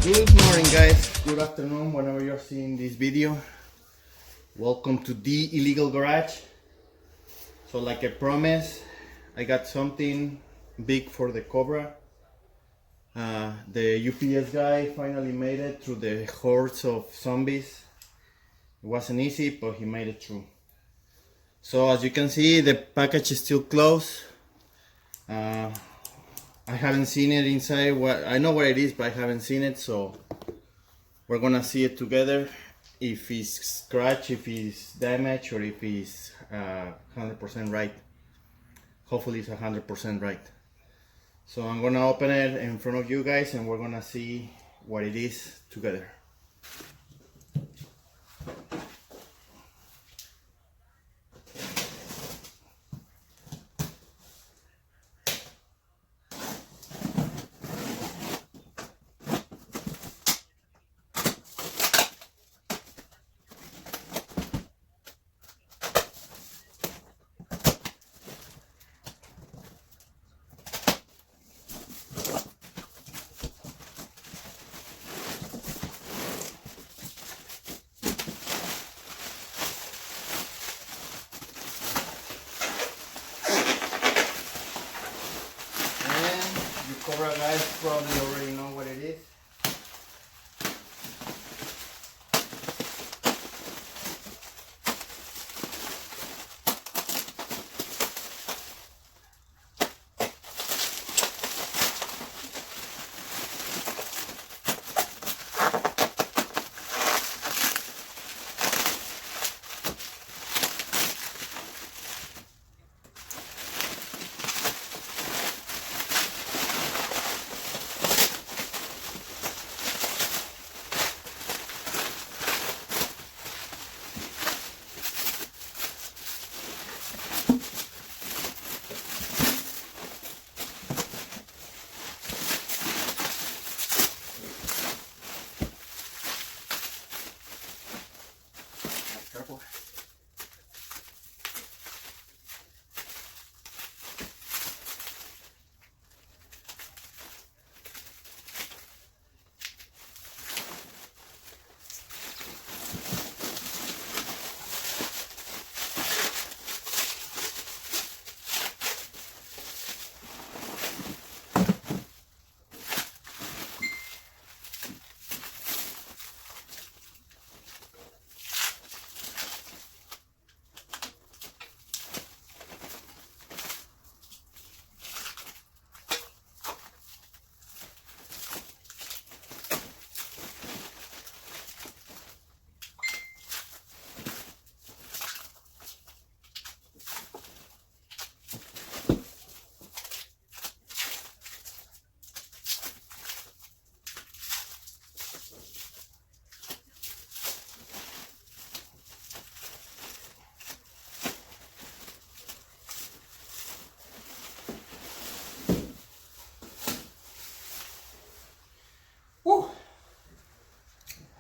Good morning, guys. Good afternoon, whenever you're seeing this video. Welcome to the illegal garage. So like I promised, I got something big for the Cobra. The UPS guy finally made it through the hordes of zombies. It wasn't easy, but he made it through. So as you can see, the package is still closed. I haven't seen it inside. I know where it is, but I haven't seen it, so we're gonna see it together. If it's scratched, if it's damaged, or if it's 100% right. Hopefully it's 100% right. So I'm gonna open it in front of you guys and we're gonna see what it is together. Cobra guys probably already know what it is. Careful. Woo!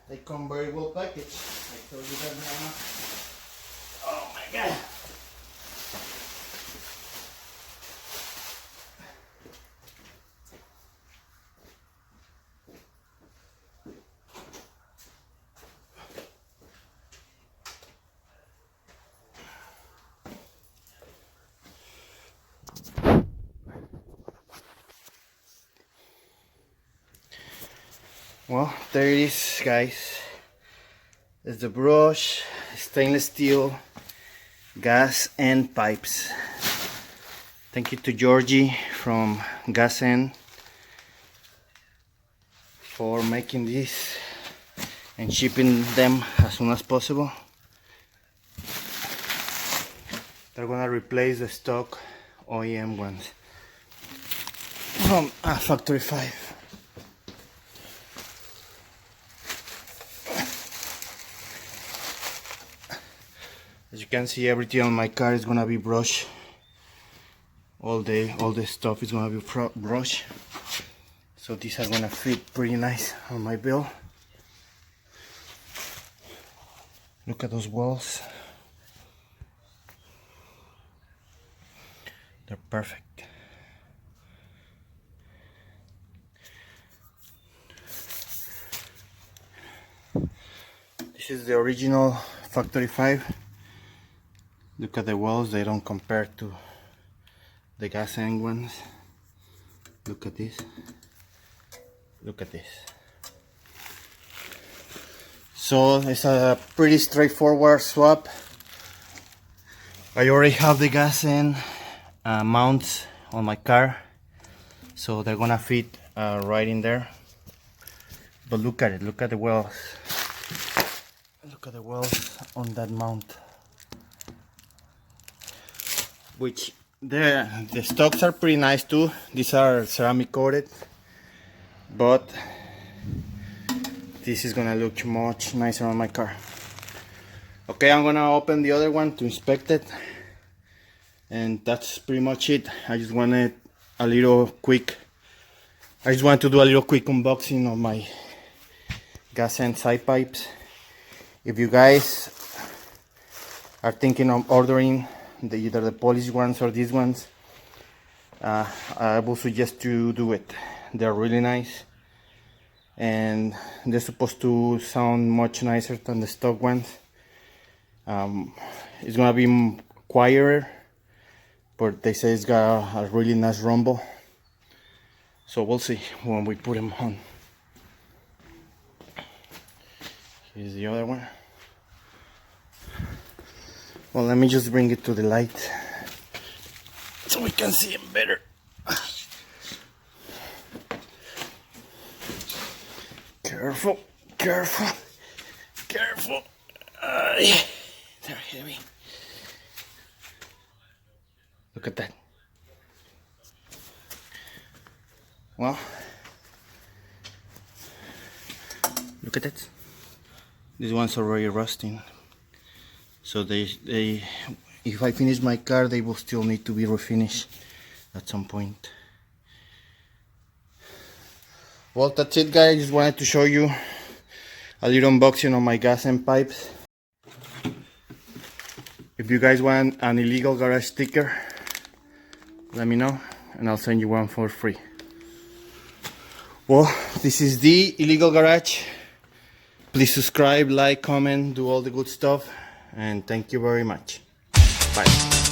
They come very well packaged. I told you that now. Oh my god! Well, there it is, guys. There's the brush, stainless steel, gas and pipes. Thank you to Georgie from Gas N for making this and shipping them as soon as possible. They're gonna replace the stock OEM ones from Factory 5. As you can see, everything on my car is gonna be brushed. All the stuff is gonna be brushed. So these are gonna fit pretty nice on my bill. Look at those walls. They're perfect. is the original factory 5. Look at the walls, they don't compare to the gas end ones. Look at this. Look at this. So it's a pretty straightforward swap. I already have the gas end mounts on my car, so they're gonna fit right in there. But look at it, look at the wells. Look at the wells on that mount. Which the stocks are pretty nice too. These are ceramic coated, but this is gonna look much nicer on my car. Okay, I'm gonna open the other one to inspect it, and that's pretty much it. I just wanted to do a little quick unboxing of my gas and side pipes. If you guys are thinking of ordering either the polished ones or these ones, I would suggest you do it. They're really nice, and they're supposed to sound much nicer than the stock ones. It's gonna be quieter, but they say it's got a really nice rumble, so we'll see when we put them on. Here's the other one. Well, let me just bring it to the light so we can see them better. Careful, careful, careful. They're heavy. Look at that. Well, look at that. These ones are already rusting. So they, if I finish my car, they will still need to be refinished at some point. Well, that's it, guys. Just wanted to show you a little unboxing on my gas end pipes. If you guys want an illegal garage sticker, let me know and I'll send you one for free. Well, this is the illegal garage. Please subscribe, like, comment, do all the good stuff, and thank you very much. Bye.